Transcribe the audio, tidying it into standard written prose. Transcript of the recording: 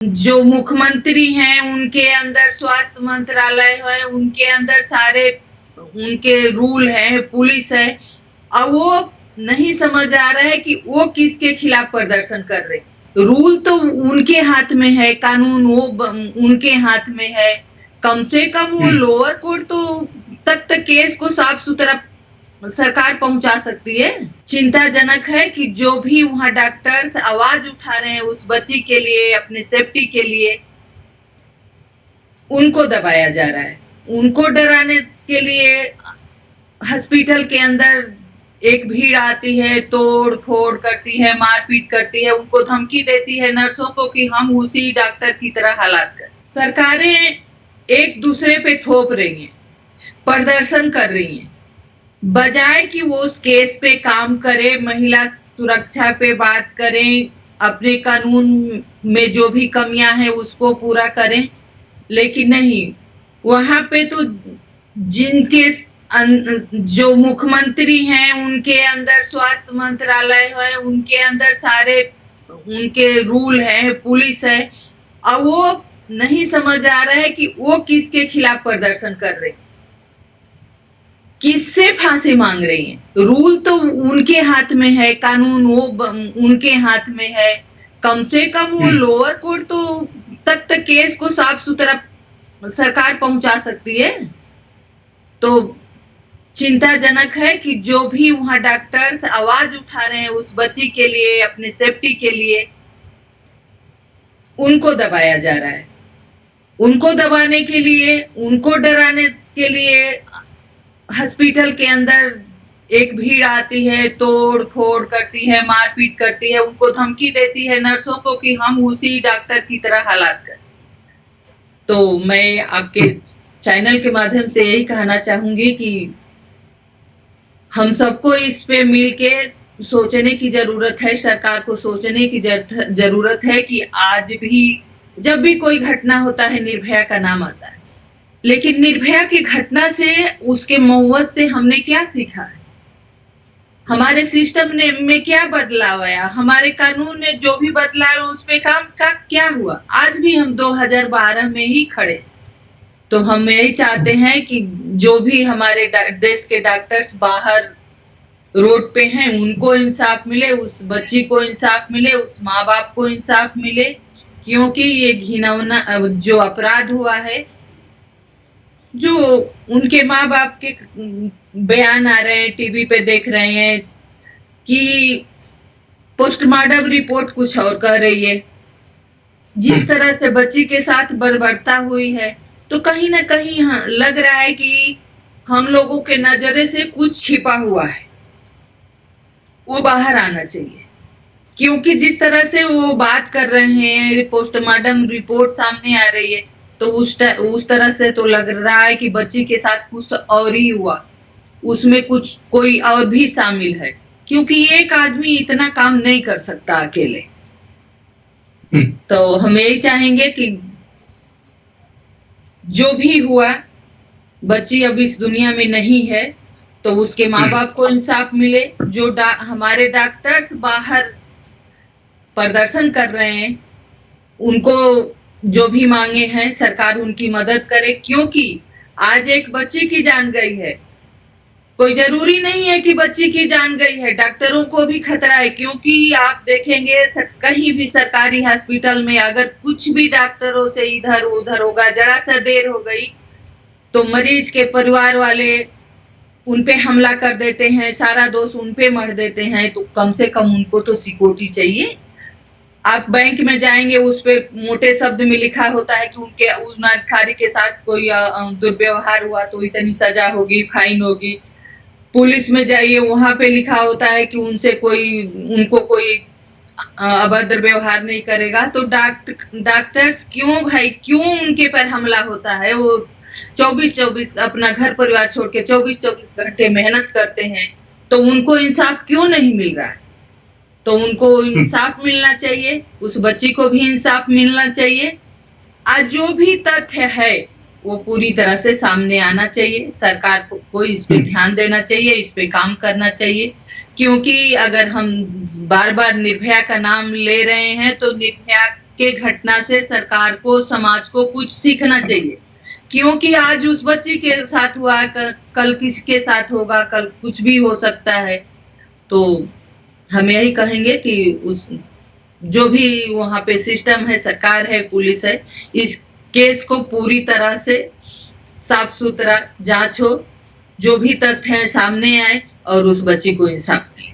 जो मुख्यमंत्री हैं उनके अंदर स्वास्थ्य मंत्रालय है, उनके अंदर सारे उनके रूल है, पुलिस है। अब वो नहीं समझ आ रहा है कि वो किसके खिलाफ प्रदर्शन कर रहे। रूल तो उनके हाथ में है, कानून वो उनके हाथ में है। कम से कम वो लोअर कोर्ट तो तक केस को साफ सुथरा सरकार पहुंचा सकती है। चिंताजनक है कि जो भी वहां डॉक्टर्स आवाज उठा रहे हैं उस बच्ची के लिए, अपने सेफ्टी के लिए, उनको दबाया जा रहा है। उनको डराने के लिए हॉस्पिटल के अंदर एक भीड़ आती है, तोड़ फोड़ करती है, मारपीट करती है, उनको धमकी देती है नर्सों को कि हम उसी डॉक्टर की तरह हालात कर। सरकारें एक दूसरे पे थोप रही हैं, प्रदर्शन कर रही हैं, बजाय कि वो उस केस पे काम करे, महिला सुरक्षा पे बात करें, अपने कानून में जो भी कमियां हैं उसको पूरा करें। लेकिन नहीं, वहां पे तो जिनके जो मुख्यमंत्री हैं उनके अंदर स्वास्थ्य मंत्रालय है, उनके अंदर सारे उनके रूल है, पुलिस है। अब वो नहीं समझ आ रहा है कि वो किसके खिलाफ प्रदर्शन कर रहे, किससे फांसी मांग रही हैं। रूल तो उनके हाथ में है, कानून वो उनके हाथ में है। कम से कम वो लोअर कोर्ट तो तक केस को साफ सुथरा सरकार पहुंचा सकती है। तो चिंताजनक है कि जो भी वहां डॉक्टर्स आवाज उठा रहे हैं उस बच्ची के लिए, अपने सेफ्टी के लिए, उनको दबाया जा रहा है। उनको दबाने के लिए, उनको डराने के लिए हॉस्पिटल के अंदर एक भीड़ आती है, तोड़ फोड़ करती है, मारपीट करती है, उनको धमकी देती है नर्सों को कि हम उसी डॉक्टर की तरह हालात कर। तो मैं आपके चैनल के माध्यम से यही कहना चाहूंगी कि हम सबको इस पे मिलके सोचने की जरूरत है। सरकार को सोचने की जरूरत है कि आज भी जब भी कोई घटना होता है निर्भया का नाम आता है, लेकिन निर्भया की घटना से, उसके मौत से हमने क्या सीखा है? हमारे सिस्टम ने में क्या बदलाव आया? हमारे कानून में जो भी बदलाव उस पे काम का क्या हुआ? आज भी हम 2012 में ही खड़े हैं। तो हम यही चाहते हैं कि जो भी हमारे देश के डॉक्टर्स बाहर रोड पे हैं उनको इंसाफ मिले, उस बच्ची को इंसाफ मिले, उस माँ बाप को इंसाफ मिले। क्योंकि ये घिनौना जो अपराध हुआ है, जो उनके माँ बाप के बयान आ रहे हैं, टीवी पे देख रहे हैं कि पोस्टमार्टम रिपोर्ट कुछ और कह रही है। जिस तरह से बच्ची के साथ बर्बरता हुई है, तो कहीं ना कहीं लग रहा है कि हम लोगों के नजरे से कुछ छिपा हुआ है, वो बाहर आना चाहिए। क्योंकि जिस तरह से वो बात कर रहे हैं, पोस्टमार्टम रिपोर्ट सामने आ रही है, तो उस तरह से तो लग रहा है कि बच्ची के साथ कुछ और ही हुआ, उसमें कुछ कोई और भी शामिल है। क्योंकि एक आदमी इतना काम नहीं कर सकता अकेले। तो हम यही चाहेंगे कि जो भी हुआ, बच्ची अब इस दुनिया में नहीं है, तो उसके माँ बाप को इंसाफ मिले। जो हमारे डॉक्टर्स बाहर प्रदर्शन कर रहे हैं, उनको जो भी मांगे हैं सरकार उनकी मदद करे। क्योंकि आज एक बच्ची की जान गई है, कोई जरूरी नहीं है कि बच्ची की जान गई है, डॉक्टरों को भी खतरा है। क्योंकि आप देखेंगे कहीं भी सरकारी हॉस्पिटल में अगर कुछ भी डॉक्टरों से इधर उधर होगा, जरा सा देर हो गई, तो मरीज के परिवार वाले उनपे हमला कर देते हैं, सारा दोष उनपे मढ़ देते हैं। तो कम से कम उनको तो सिक्योरिटी चाहिए। आप बैंक में जाएंगे, उस पे मोटे शब्द में लिखा होता है कि उनके उस अधिकारी के साथ कोई दुर्व्यवहार हुआ तो इतनी सजा होगी, फाइन होगी। पुलिस में जाइए, वहां पे लिखा होता है कि उनको कोई अभद्र व्यवहार नहीं करेगा। तो डॉक्टर्स क्यों भाई, क्यों उनके पर हमला होता है? वो 24-24 अपना घर परिवार छोड़ के 24-24 घंटे मेहनत करते हैं, तो उनको इंसाफ क्यों नहीं मिल रहा है? तो उनको इंसाफ मिलना चाहिए, उस बच्ची को भी इंसाफ मिलना चाहिए। आज जो भी तथ्य है वो पूरी तरह से सामने आना चाहिए। सरकार को इस पे ध्यान देना चाहिए, इस पे काम करना चाहिए। क्योंकि अगर हम बार बार निर्भया का नाम ले रहे हैं, तो निर्भया के घटना से सरकार को, समाज को कुछ सीखना चाहिए, क्योंकि आज उस बच्ची के साथ हुआ, कल किसके साथ होगा, कल कुछ भी हो सकता है। तो हम यही कहेंगे कि उस जो भी वहाँ पे सिस्टम है, सरकार है, पुलिस है, इस केस को पूरी तरह से साफ सुथरा जांच हो, जो भी तथ्य है सामने आए और उस बच्ची को इंसाफ मिले।